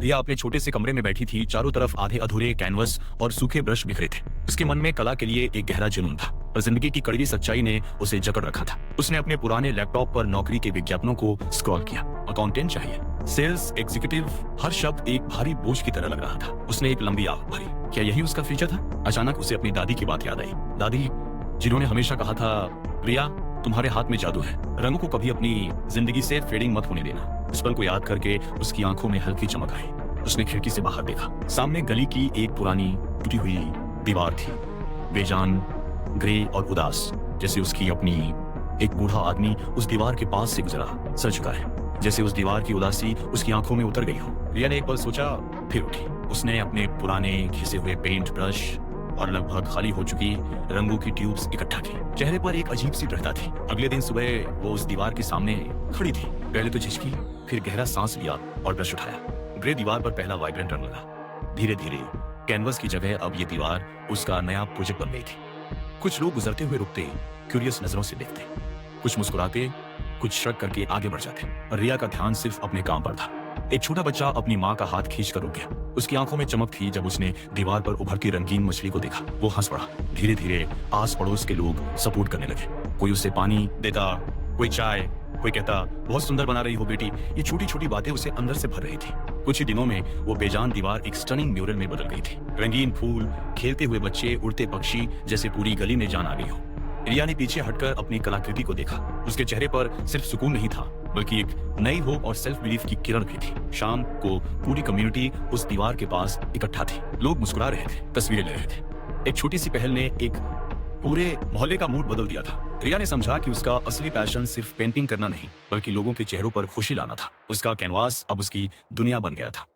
रिया अपने छोटे से कमरे में बैठी थी। चारों तरफ आधे अधूरे कैनवस और सूखे ब्रश बिखरे थे। उसके मन में कला के लिए एक गहरा जुनून था, पर जिंदगी की कड़वी सच्चाई ने उसे जकड़ रखा था। उसने अपने पुराने लैपटॉप पर नौकरी के विज्ञापनों को स्क्रॉल किया। अकाउंटेंट चाहिए, सेल्स एग्जीक्यूटिव, हर शब्द एक भारी बोझ की तरह लग रहा था। उसने एक लंबी आह भरी। क्या यही उसका फ्यूचर था? अचानक उसे अपनी दादी की बात याद आई। दादी, जिन्होंने हमेशा कहा था, रिया, तुम्हारे हाथ में जादू है, रंगों को कभी अपनी जिंदगी से फेडिंग मत होने देना। इस पल को याद करके उसकी आंखों में हल्की चमक आई। उसने खिड़की से बाहर देखा। सामने गली की एक पुरानी टूटी हुई दीवार थी, बेजान, ग्रे और उदास, जैसे उसकी अपनी एक बूढ़ा आदमी उस दीवार के पास से गुजरा, सर झुका है, जैसे उस दीवार की उदासी उसकी आंखों में उतर गई हो। रिया ने एक पल सोचा, फिर उठी। उसने अपने पुराने घिसे हुए पेंट ब्रश और लगभग खाली हो चुकी रंगों की ट्यूब्स इकट्ठा की। चेहरे पर एक अजीब सी दृढ़ता थी। अगले दिन सुबह वो उस दीवार के सामने खड़ी थी। पहले तो झिझकी, फिर गहरा सांस लिया और ब्रश उठाया। ग्रे दीवार पर पहला वाइब्रेंट रंग लगा। धीरे धीरे कैनवस की जगह अब ये दीवार उसका नया प्रोजेक्ट बन गई थी। कुछ लोग गुजरते हुए रुकते, क्यूरियस नजरों से देखते, कुछ मुस्कुराते, कुछ शक करके आगे बढ़ जाते। रिया का ध्यान सिर्फ अपने काम पर था। एक छोटा बच्चा अपनी माँ का हाथ खींचकर रुक गया। उसकी आंखों में चमक थी जब उसने दीवार पर उभरती रंगीन मछली को देखा। वो हंस पड़ा। धीरे धीरे आस पड़ोस के लोग सपोर्ट करने लगे। कोई उसे पानी देता, कोई चाय, कोई कहता, बहुत सुंदर बना रही हो बेटी। ये छोटी छोटी बातें उसे अंदर से भर रही थी। कुछ ही दिनों में वो बेजान दीवार एक स्टनिंग म्यूरल में बदल गई थी। रंगीन फूल, खेलते हुए बच्चे, उड़ते पक्षी, जैसे पूरी गली में जान आ गई हो। रिया ने पीछे हटकर अपनी कलाकृति को देखा। उसके चेहरे पर सिर्फ सुकून नहीं था, बल्कि एक नई होप और सेल्फ बिलीफ की किरण भी थी। शाम को पूरी कम्युनिटी उस दीवार के पास इकट्ठा थी। लोग मुस्कुरा रहे थे, तस्वीरें ले रहे थे। एक छोटी सी पहल ने एक पूरे मोहल्ले का मूड बदल दिया था। रिया ने समझा कि उसका असली पैशन सिर्फ पेंटिंग करना नहीं, बल्कि लोगों के चेहरों पर खुशी लाना था। उसका कैनवास अब उसकी दुनिया बन गया था।